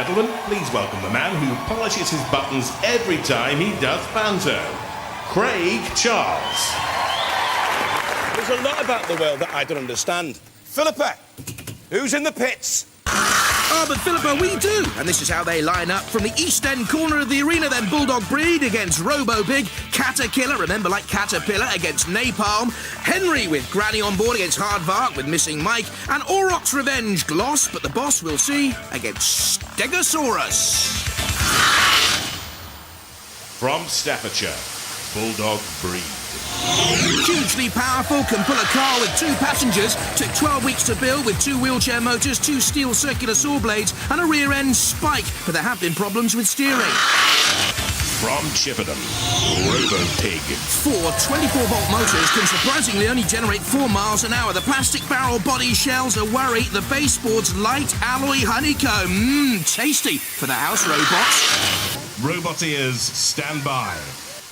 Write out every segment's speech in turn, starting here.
gentlemen, please welcome the man who polishes his buttons every time he does banter, Craig Charles. There's a lot about the world that I don't understand. Philippa, who's in the pits? Oh, but Philippa, we do. And this is how they line up. From the east end corner of the arena, then Bulldog breed against Robo Pig, Caterkiller, remember, like Caterpillar, against Napalm, Henry with Granny on board against Hardbark with Missing Mike, and Oryx Revenge Gloss, but the boss we'll see, against Stegosaurus. From Staffordshire, Bulldog breed. Hugely powerful, can pull a car with 2 passengers, took 12 weeks to build with 2 wheelchair motors, 2 steel circular saw blades and a rear end spike, but there have been problems with steering. From Chippenham, Robo Pig. 4 24-volt motors can surprisingly only generate 4 miles an hour. The plastic barrel body shells a worry. The baseboard's light alloy honeycomb. Tasty for the house robots. Robot ears, stand by.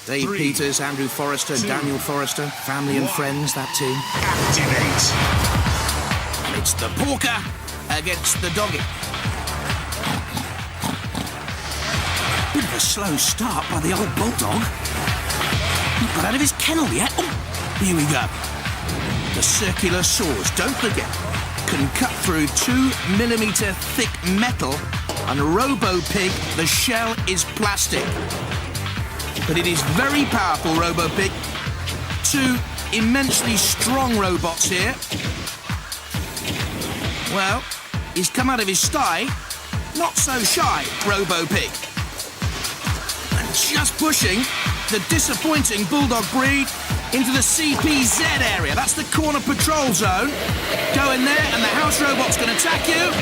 Dave 3, Peters, Andrew Forrester, 2, Daniel Forrester, family and 1. friends, that team. Activate. It's the porker against the doggy. Bit of a slow start by the old Bulldog. Not got out of his kennel yet. Oh, here we go. The circular saws, don't forget, can cut through 2mm thick metal. And Robo Pig, the shell is plastic. But it is very powerful, Robo Pig. 2 immensely strong robots here. Well, he's come out of his sty. Not so shy, Robo Pig. And just pushing the disappointing Bulldog breed into the CPZ area. That's the corner patrol zone. Go in there and the house robot's going to attack you.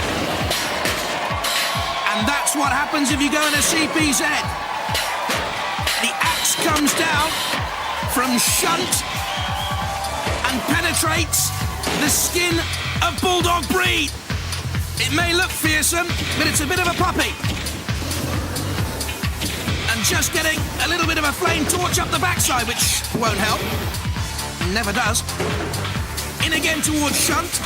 And that's what happens if you go in a CPZ. The axe comes down from shunt and penetrates the skin of Bulldog breed. It may look fearsome, but it's a bit of a puppy. And just getting a little bit of a flame torch up the backside, which won't help. Never does. In again towards shunt.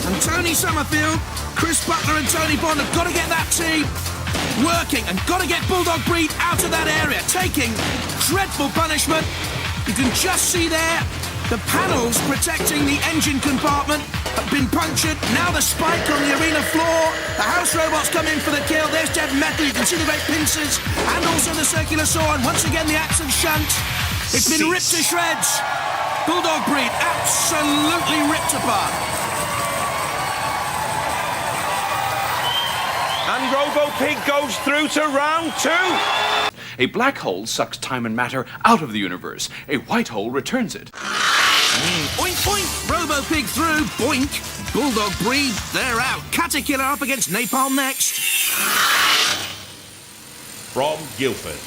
And Tony Summerfield, Chris Butler and Tony Bond have got to get that team working and got to get Bulldog breed out of that area, taking dreadful punishment. You can just see there the panels protecting the engine compartment have been punctured. Now the spike on the arena floor. The house robots come in for the kill. There's dead metal. You can see the great pincers and also the circular saw. And once again the axe and shunt. It's been ripped to shreds. Bulldog breed absolutely ripped apart. And Robo Pig goes through to round 2. A black hole sucks time and matter out of the universe. A white hole returns it. Boink, boink. Robo Pig through. Boink. Bulldog breed, they're out. Caterkiller up against Napalm next. From Guildford,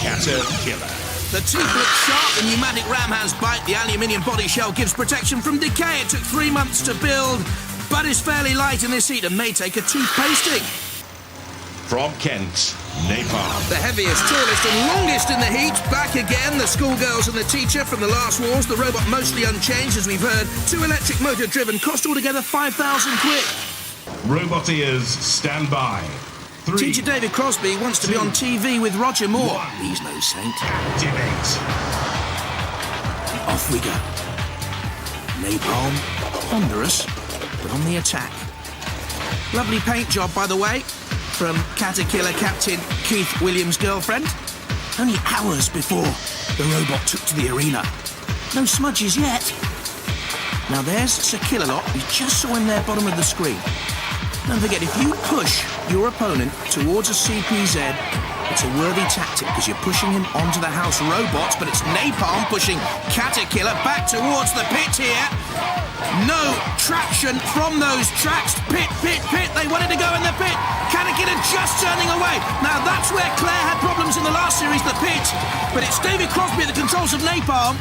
Caterkiller. The teeth look sharp, the pneumatic ram hands bite, the aluminium body shell gives protection from decay. It took 3 months to build, but is fairly light in this heat and may take a tooth pasting. From Kent, Napalm. The heaviest, tallest and longest in the heat, back again. The schoolgirls and the teacher from the last wars. The robot mostly unchanged, as we've heard. 2 electric motor driven, cost altogether 5,000 quid. Robot ears, stand by. 3, Teacher David Crosby wants to be on TV with Roger Moore. 1. He's no saint. Activate. Off we go. Napalm, ponderous, but on the attack. Lovely paint job, by the way, from Caterkiller Captain Keith Williams' girlfriend. Only hours before the robot took to the arena. No smudges yet. Now there's Sir Killalot. We just saw him there, bottom of the screen. Don't forget, if you push your opponent towards a CPZ, it's a worthy tactic because you're pushing him onto the house robots, but it's Napalm pushing Caterkiller back towards the pit here. No traction from those tracks. Pit, pit, pit. They wanted to go in the pit. Caterkiller just turning away. Now that's where Claire had problems in the last series, the pit. But it's David Crosby at the controls of Napalm.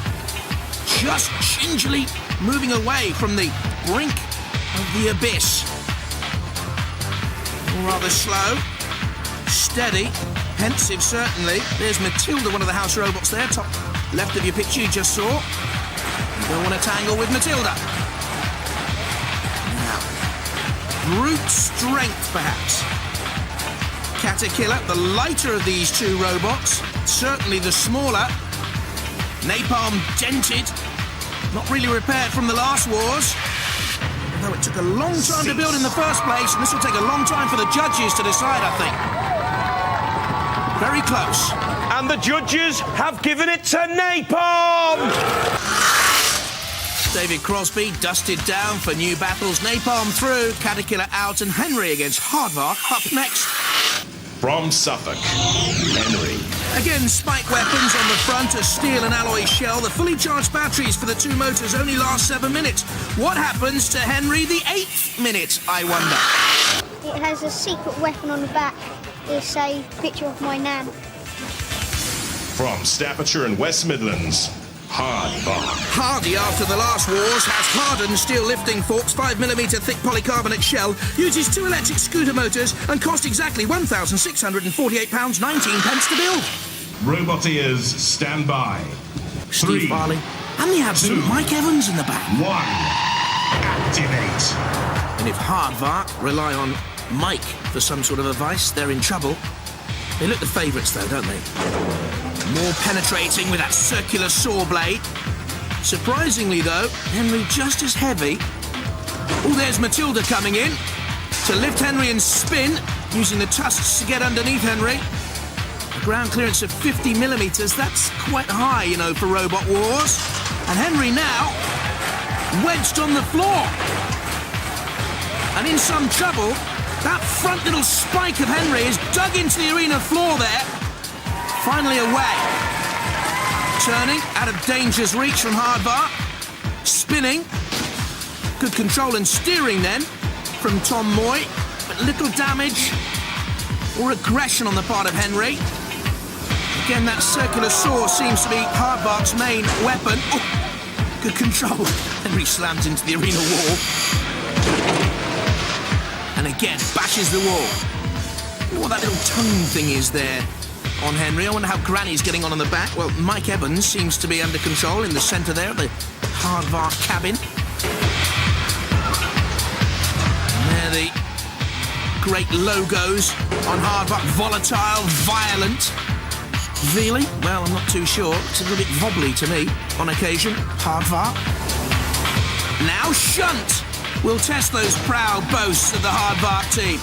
Just gingerly moving away from the brink of the abyss. Rather slow, steady, pensive certainly. There's Matilda, one of the house robots there, top left of your picture you just saw. You don't want to tangle with Matilda. Now, brute strength perhaps. Caterkiller, the lighter of these two robots. Certainly the smaller. Napalm dented. Not really repaired from the last wars. Although it took a long time to build in the first place, and this will take a long time for the judges to decide, I think. Very close. And the judges have given it to Napalm! David Crosby dusted down for new battles. Napalm through, Caterkiller out, and Henry against Hardbark up next. From Suffolk, Henry. Again, spike weapons on the front, a steel and alloy shell. The fully charged batteries for the two motors only last 7 minutes. What happens to Henry the 8th minute, I wonder? It has a secret weapon on the back. It's a picture of my nan. From Staffordshire and West Midlands, Hardbark. Hardy, after the last wars, has hardened steel lifting forks, 5mm thick polycarbonate shell, uses 2 electric scooter motors, and cost exactly £1,648.19 to build. Robot ears, stand by. Steve 3, Farley, and the absent 2, Mike Evans in the back. 1, activate. And if Hardbark rely on Mike for some sort of advice, they're in trouble. They look the favourites, though, don't they? More penetrating with that circular saw blade. Surprisingly, though, Henry just as heavy. Oh, there's Matilda coming in to lift Henry and spin, using the tusks to get underneath Henry. A ground clearance of 50mm, that's quite high, you know, for Robot Wars. And Henry now wedged on the floor. And in some trouble. That front little spike of Henry is dug into the arena floor there. Finally away. Turning out of danger's reach from Hardbark. Spinning. Good control and steering then from Tom Moy. But little damage or aggression on the part of Henry. Again, that circular saw seems to be Hardbark's main weapon. Oh, good control. Henry slams into the arena wall. And again, bashes the wall. What that little tongue thing is there on Henry. I wonder how Granny's getting on the back. Well, Mike Evans seems to be under control in the centre there of the Hardbark cabin. And there the great logos on Hardbark. Volatile, violent. Really? Well, I'm not too sure. It's a little bit wobbly to me on occasion. Hardbark. Now Shunt will test those proud boasts of the Hardbark team.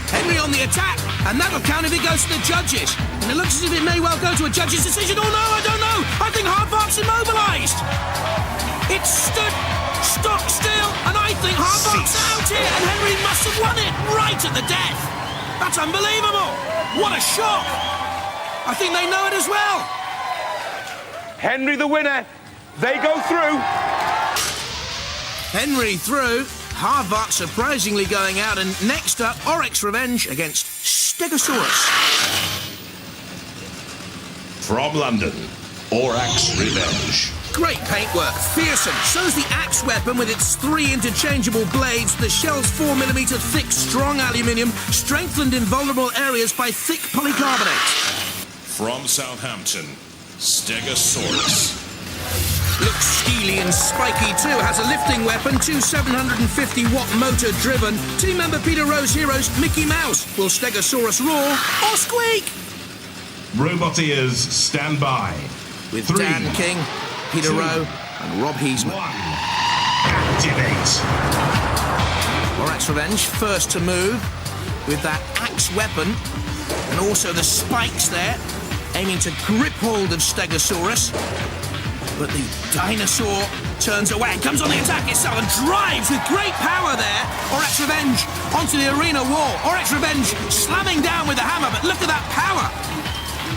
Henry on the attack, and that'll count if it goes to the judges. And it looks as if it may well go to a judge's decision. Oh no, I don't know. I think Hardbark's immobilised. It's stood stock still, and I think Hardbark's out here, and Henry must have won it right at the death. That's unbelievable. What a shock. I think they know it as well. Henry the winner. They go through. Henry through. Hardbark surprisingly going out, and next up, Oryx Revenge against Stegosaurus. From London, Oryx Revenge. Great paintwork, fearsome. So's the axe weapon with its 3 interchangeable blades. The shell's 4mm thick, strong aluminium, strengthened in vulnerable areas by thick polycarbonate. From Southampton, Stegosaurus. Looks steely and spiky too. Has a lifting weapon, 2 750-watt motor driven. Team member Peter Rowe's heroes, Mickey Mouse. Will Stegosaurus roar or squeak? Robot ears, stand by. With 3, Dan King, Peter 2, Rowe and Rob Heasman. 1, activate. Oryx Revenge first to move with that axe weapon and also the spikes there, aiming to grip hold of Stegosaurus. But the dinosaur turns away and comes on the attack itself and drives with great power there. Oryx Revenge onto the arena wall. Oryx Revenge slamming down with the hammer, but look at that power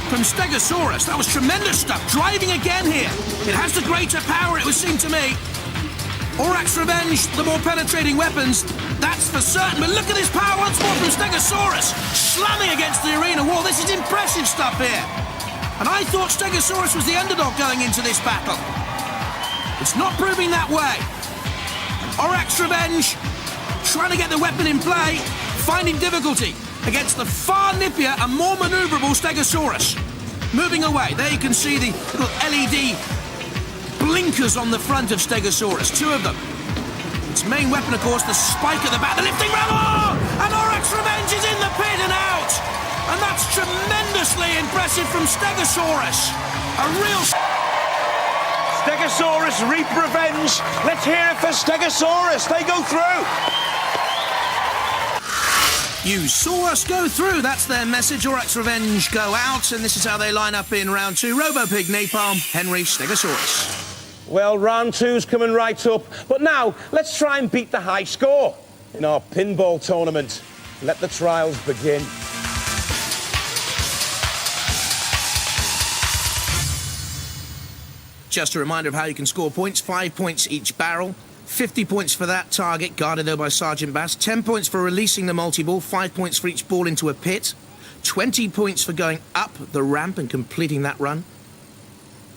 from Stegosaurus. That was tremendous stuff. Driving again here. It has the greater power, it would seem to me. Oryx Revenge, the more penetrating weapons, that's for certain. But look at this power once more from Stegosaurus. Slamming against the arena wall. This is impressive stuff here. And I thought Stegosaurus was the underdog going into this battle. It's not proving that way. Oryx Revenge trying to get the weapon in play, finding difficulty against the far nippier and more manoeuvrable Stegosaurus. Moving away. There you can see the little LED blinkers on the front of Stegosaurus, 2 of them. Its main weapon, of course, the spike at the back, the lifting ram. Oh! And Oryx Revenge is in the pit and out. And that's tremendously impressive from Stegosaurus. A real... Stegosaurus reap revenge. Let's hear it for Stegosaurus. They go through. You saw us go through. That's their message. Oryx revenge go out. And this is how they line up in round 2. Robo Pig, Napalm, Henry, Stegosaurus. Well, round 2's coming right up. But now, let's try and beat the high score in our pinball tournament. Let the trials begin. Just a reminder of how you can score points. 5 points each barrel. 50 points for that target, guarded though by Sergeant Bass. 10 points for releasing the multi-ball. 5 points for each ball into a pit. 20 points for going up the ramp and completing that run.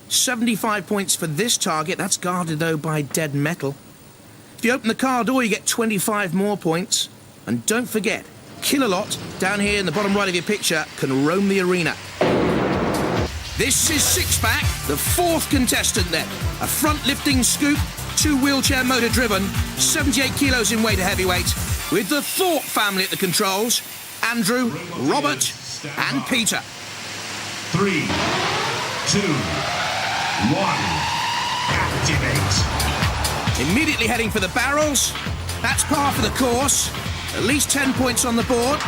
75 points for this target. That's guarded though by dead metal. If you open the car door, you get 25 more points. And don't forget, Kill-A-Lot, down here in the bottom right of your picture, can roam the arena. This is Six-Pack, the 4th contestant then. A front-lifting scoop, 2 wheelchair motor driven, 78 kilos in weight, a heavyweight, with the Thought family at the controls, Andrew, Robert, and Peter. 3, 2, 1, activate. Immediately heading for the barrels. That's par for the course. At least 10 points on the board.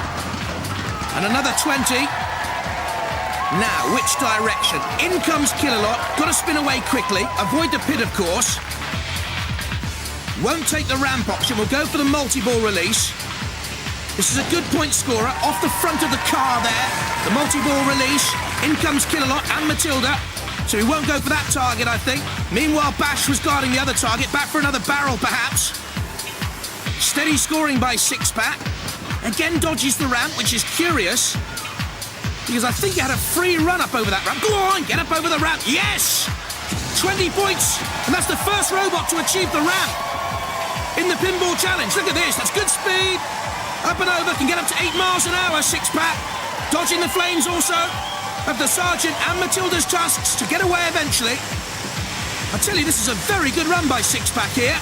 And another 20. Now, which direction? In comes Kill-A-Lot. Got to spin away quickly. Avoid the pit, of course. Won't take the ramp option. We'll go for the multi-ball release. This is a good point scorer. Off the front of the car there. The multi-ball release. In comes Kill-A-Lot and Matilda. So he won't go for that target, I think. Meanwhile, Bash was guarding the other target. Back for another barrel, perhaps. Steady scoring by Six-Pack. Again dodges the ramp, which is curious. Because I think he had a free run up over that ramp. Go on, get up over the ramp. Yes! 20 points. And that's the first robot to achieve the ramp in the Pinball Challenge. Look at this. That's good speed. Up and over. Can get up to 8 miles an hour, Six-Pack. Dodging the flames also of the Sergeant and Matilda's tusks to get away eventually. I tell you, this is a very good run by Six-Pack here.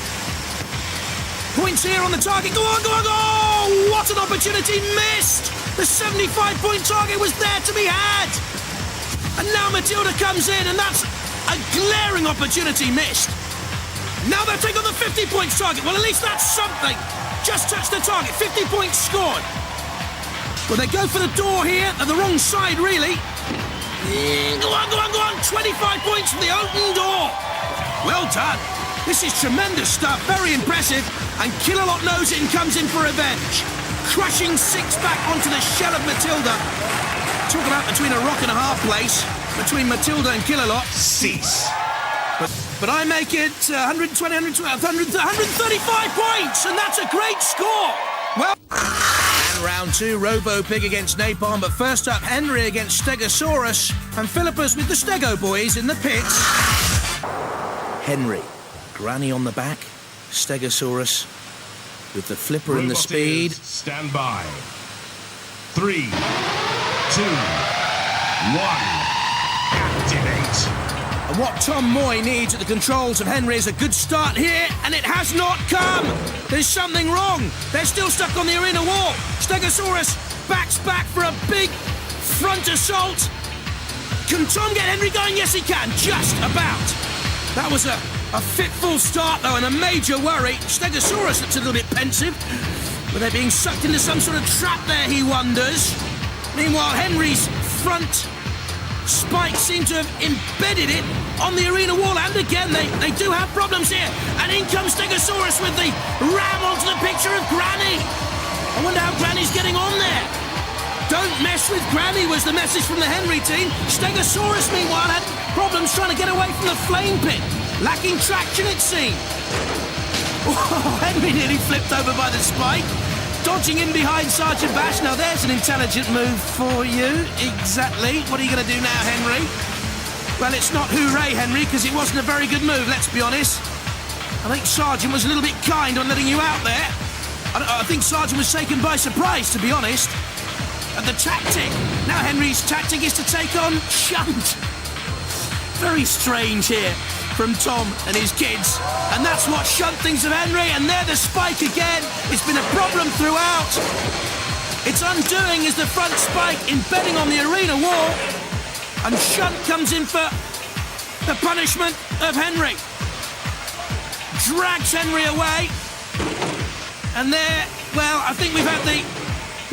Points here on the target. Go on, go on, go on! What an opportunity missed! The 75-point target was there to be had. And now Matilda comes in, and that's a glaring opportunity missed. Now they'll take on the 50 points target. Well, at least that's something. Just touch the target. 50 points scored. Well, they go for the door here. At the wrong side, really. Go on, go on, go on. 25 points from the open door. Well done. This is tremendous stuff. Very impressive. And Kill-A-Lot knows it and comes in for revenge. Crushing Six-Pack onto the shell of Matilda. Talk about between a rock and a hard place between Matilda and Kill-A-Lot. Cease. But I make it 120, 135 points, and that's a great score. Well, and round 2, Robo Pig against Napalm. But first up, Henry against Stegosaurus, and Philippus with the Stego boys in the pits. Henry, Granny on the back, Stegosaurus with the flipper and the speed. Stand by. 3, 2, 1, activate. And what Tom Moy needs at the controls of Henry is a good start here, and it has not come. There's something wrong. They're still stuck on the arena wall. Stegosaurus backs back for a big front assault. Can Tom get Henry going? Yes, he can. Just about. That was a fitful start, though, and a major worry. Stegosaurus looks a little bit pensive. Were they being sucked into some sort of trap there, he wonders. Meanwhile, Henry's front spikes seem to have embedded it on the arena wall, and again, they do have problems here. And in comes Stegosaurus with the ram onto the picture of Granny. I wonder how Granny's getting on there. Don't mess with Granny was the message from the Henry team. Stegosaurus, meanwhile, had problems trying to get away from the flame pit. Lacking traction, it seemed. Oh, Henry nearly flipped over by the spike. Dodging in behind Sergeant Bash. Now, there's an intelligent move for you. Exactly. What are you going to do now, Henry? Well, it's not hooray, Henry, because it wasn't a very good move, let's be honest. I think Sergeant was a little bit kind on letting you out there. I think Sergeant was taken by surprise, to be honest. And the tactic. Now Henry's tactic is to take on Shunt. Very strange here from Tom and his kids. And that's what Shunt thinks of Henry, and there the spike again. It's been a problem throughout. It's undoing as the front spike embedding on the arena wall. And Shunt comes in for the punishment of Henry. Drags Henry away. And there, well, I think we've had the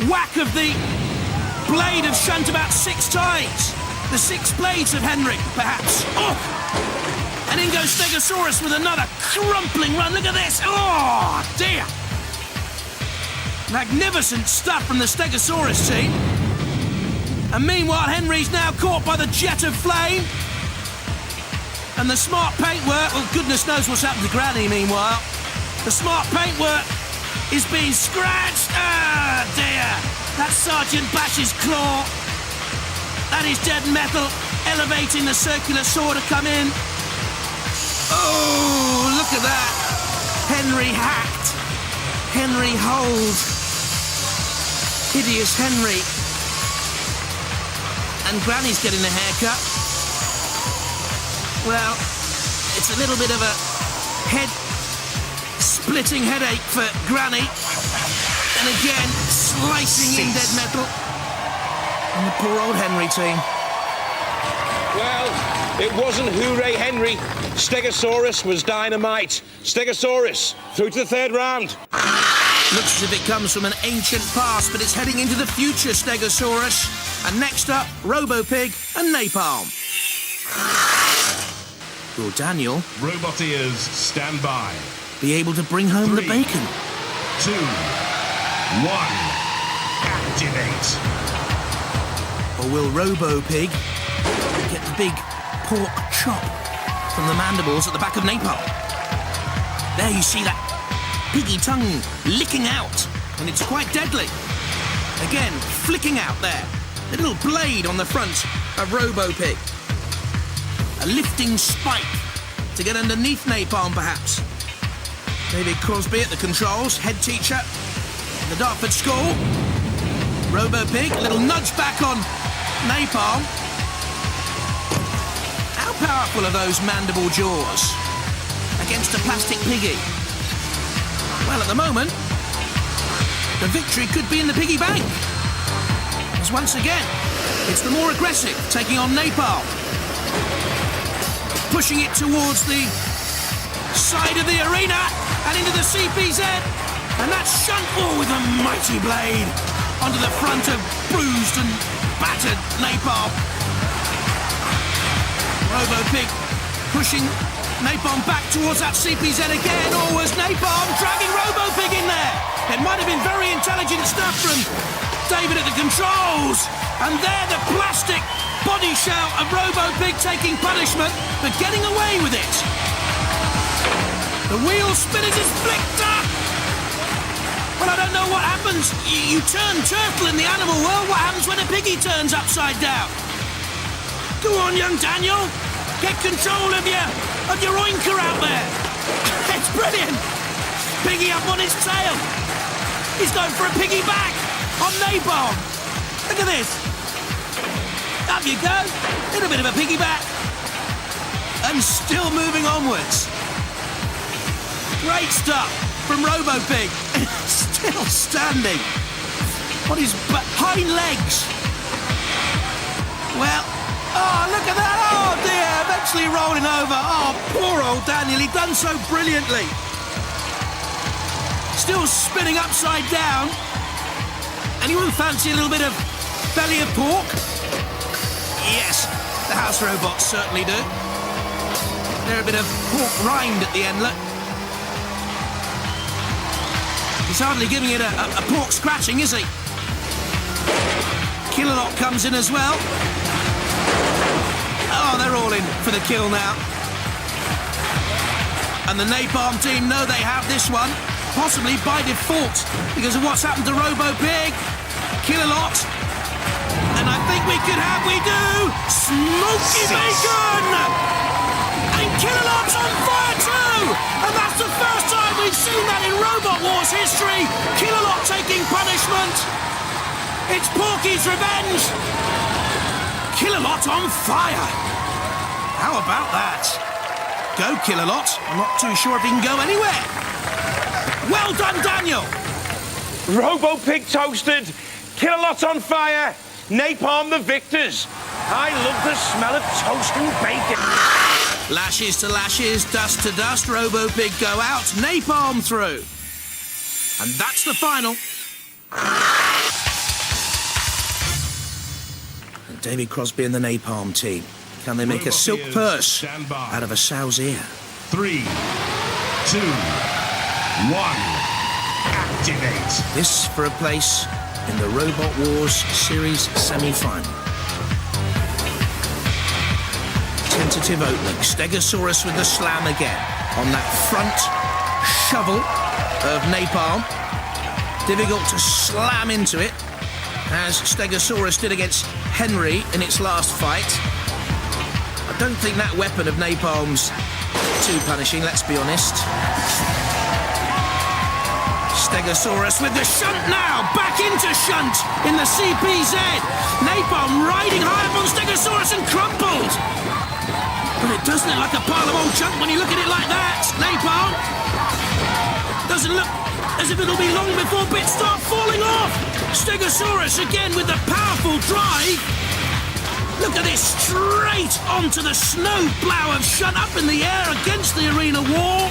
whack of the blade of Shunt about 6 times. The 6 blades of Henry, perhaps. Oh! And in goes Stegosaurus with another crumpling run. Look at this. Oh, dear. Magnificent stuff from the Stegosaurus team. And meanwhile, Henry's now caught by the jet of flame. And the smart paintwork, well, goodness knows what's happened to Granny meanwhile. The smart paintwork is being scratched. Ah, dear. That's Sergeant Bash's claw. That is dead metal, elevating the circular saw to come in. Oh, look at that. Henry hacked. Henry hold. Hideous Henry. And Granny's getting a haircut. Well, it's a little bit of a head-splitting headache for Granny. And again, slicing in dead metal. And the poor old Henry team. Well, it wasn't Hooray Henry. Stegosaurus was dynamite. Stegosaurus through to the 3rd round. Looks as if it comes from an ancient past, but it's heading into the future, Stegosaurus. And next up, Robo Pig and Napalm. Will Daniel Robot ears, stand by. be able to bring home 3, the bacon? 2, 1, activate. Or will Robo Pig get the big pork chop from the mandibles at the back of Napalm? There you see that piggy tongue licking out, and it's quite deadly. Again, flicking out there. A little blade on the front of Robo Pig. A lifting spike to get underneath Napalm, perhaps. David Crosby at the controls, head teacher at the Dartford School. Robo Pig, a little nudge back on Napalm. How powerful are those mandible jaws against a plastic piggy? Well, at the moment, the victory could be in the piggy bank. As once again, it's the more aggressive, taking on Napalm. Pushing it towards the side of the arena and into the CPZ. And that's Shunt with a mighty blade onto the front of bruised and battered Napalm. Robo Pig pushing Napalm back towards that CPZ again. Or was Napalm dragging Robo Pig in there? It might have been very intelligent stuff from David at the controls. And there the plastic body shell of Robo Pig taking punishment, but getting away with it. The wheel spinners is flicked up. Well, I don't know what happens. You turn turtle in the animal world. What happens when a piggy turns upside down? Go on, young Daniel. Get control of your oinker out there. It's brilliant. Piggy up on his tail. He's going for a piggy back on Napalm. Look at this. Up you go. Little bit of a piggyback. And still moving onwards. Great stuff from Robo Pig. Still standing on his hind legs. Well, oh, look at that. Oh, dear. Eventually rolling over. Oh, poor old Daniel. He'd done so brilliantly. Still spinning upside down. Anyone fancy a little bit of belly of pork? Yes, the house robots certainly do. They're a bit of pork rind at the end, look. He's hardly giving it a pork scratching, is he? Killalot comes in as well. Oh, they're all in for the kill now. And the Napalm team know they have this one, possibly by default, because of what's happened to Robo Pig. Killalot. And I think we do! Smoky bacon! And Killalot's on fire too! And that's the first time we've seen that in Robot Wars history! Killalot taking punishment! It's Porky's revenge! Killalot on fire! How about that? Go, Killalot. I'm not too sure if he can go anywhere. Well done, Daniel! Robo Pig toasted. Kill-a-lot on fire. Napalm the victors. I love the smell of toast and bacon. Lashes to lashes, dust to dust, Robo Pig go out, Napalm through. And that's the final. And David Crosby and the Napalm team. Can they make Robo a silk Pig, purse stand by. out of a sow's ear? 3, 2, 1. Activate. This for a place in the Robot Wars Series semi-final. Tentative opening. Stegosaurus with the slam again on that front shovel of Napalm. Difficult to slam into it, as Stegosaurus did against Henry in its last fight. I don't think that weapon of Napalm's too punishing, let's be honest. Stegosaurus with the shunt now, back into shunt in the CPZ. Napalm riding high up on Stegosaurus and crumpled. But it does look like a pile of old junk when you look at it like that. Napalm doesn't look as if it'll be long before bits start falling off. Stegosaurus again with the powerful drive. Look at this, straight onto the snow plough of shunt up in the air against the arena wall.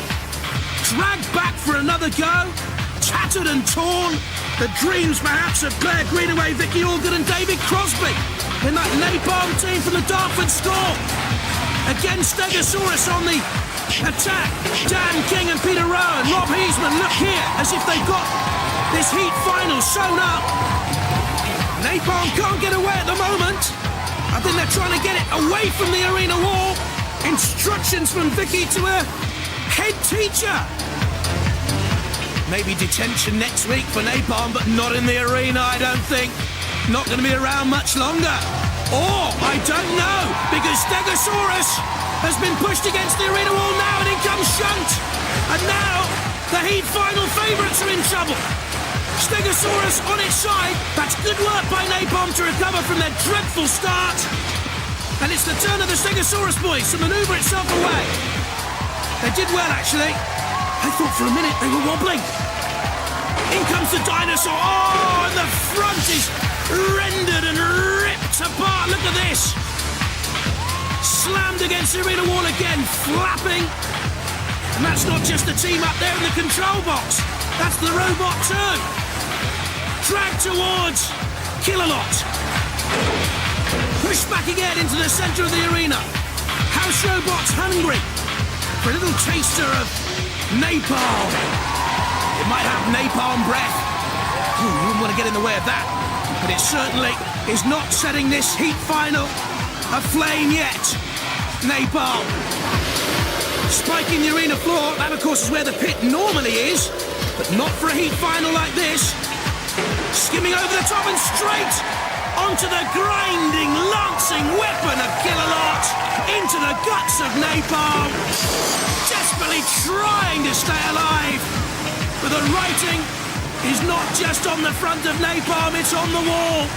Dragged back for another go. Tattered and torn. The dreams perhaps of Claire Greenaway, Vicky Organ and David Crosby in that Napalm team from the Dartford score. Again, Stegosaurus on the attack. Dan King and Peter Rowan, Rob Heisman look here as if they've got this heat final sewn up. Napalm can't get away at the moment. I think they're trying to get it away from the arena wall. Instructions from Vicky to her head teacher. Maybe detention next week for Napalm, but not in the arena, I don't think. Not going to be around much longer. Or, I don't know, because Stegosaurus has been pushed against the arena wall now, and in comes Shunt. And now, the heat final favourites are in trouble. Stegosaurus on its side. That's good work by Napalm to recover from their dreadful start. And it's the turn of the Stegosaurus boys to manoeuvre itself away. They did well, actually. I thought for a minute they were wobbling. In comes the dinosaur. Oh, and the front is rendered and ripped apart. Look at this. Slammed against the arena wall again, flapping. And that's not just the team up there in the control box. That's the robot too. Dragged towards Kill-a-lot. Pushed back again into the centre of the arena. House Robot's hungry for a little taster of napalm. It might have napalm breath. Ooh, you wouldn't want to get in the way of that. But it certainly is not setting this heat final aflame yet. Napalm. Spiking the arena floor. That, of course, is where the pit normally is. But not for a heat final like this. Skimming over the top and straight onto the grinding, lancing weapon of Kill-a-lot. Into the guts of Napalm. Desperately trying to stay alive. But the writing is not just on the front of Napalm, it's on the wall.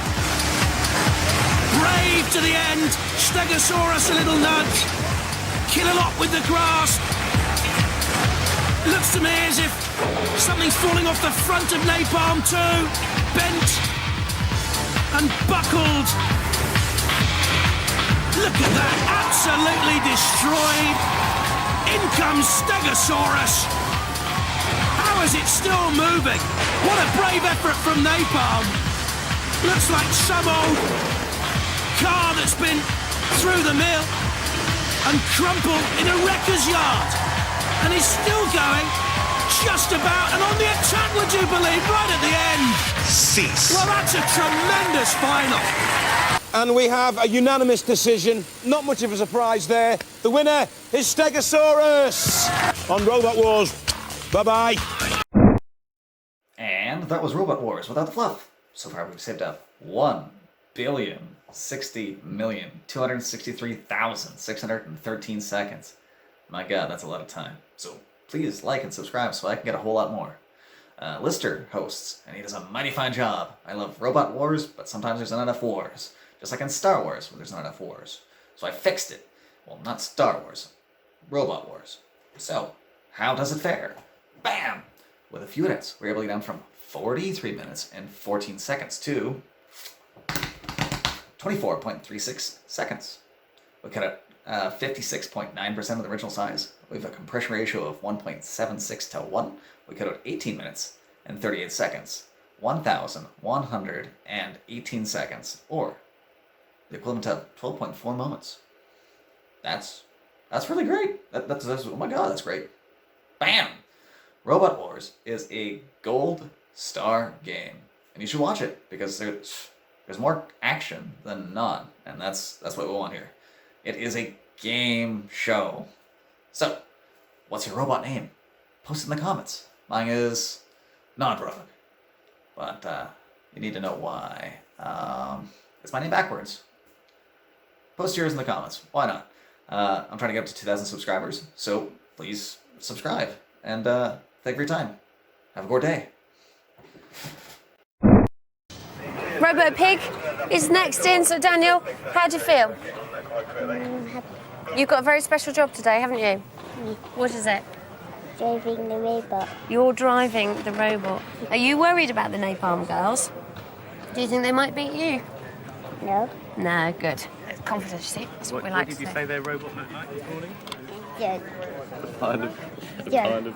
Brave to the end. Stegosaurus a little nudge. Kill-a-lot with the grasp. Looks to me as if something's falling off the front of Napalm too. Bent and buckled. Look at that, absolutely destroyed. In comes Stegosaurus. How is it still moving? What a brave effort from Napalm. Looks like some old car that's been through the mill and crumpled in a wrecker's yard. And he's still going, just about, and on the attack, would you believe, right at the end. Cease. Well, that's a tremendous final. And we have a unanimous decision. Not much of a surprise there. The winner is Stegosaurus on Robot Wars. Bye-bye. And that was Robot Wars without the fluff. So far we've saved up 1,060,263,613 seconds. My god, that's a lot of time. So please like and subscribe so I can get a whole lot more. Lister hosts, and he does a mighty fine job. I love Robot Wars, but sometimes there's not enough wars. Just like in Star Wars, where there's not enough wars. So I fixed it. Well, not Star Wars. Robot Wars. So, how does it fare? Bam! with a few edits, we were able to get down from 43 minutes and 14 seconds to 24.36 seconds. We cut out 56.9% of the original size. We have a compression ratio of 1.76 to 1. We cut out 18 minutes and 38 seconds. 1,118 seconds, or the equivalent of 12.4 moments. That's really great. That's oh my god, that's great. Bam! Robot Wars is a gold star game, and you should watch it because there's more action than none, and that's what we want here. It is a game show. So, what's your robot name? Post it in the comments. Mine is Nodrog, but you need to know why. It's my name backwards. Post yours in the comments. Why not? I'm trying to get up to 2,000 subscribers, so please subscribe. And thank you for your time. Have a good day. Robo Pig is next in, so Daniel, how do you feel? You've got a very special job today, haven't you? What is it? Driving the robot. You're driving the robot. Are you worried about the Napalm girls? Do you think they might beat you? No. No, good. Confidence, see? That's what we like to Did you say their robot looked like this morning? Yeah. Kind of. Yeah.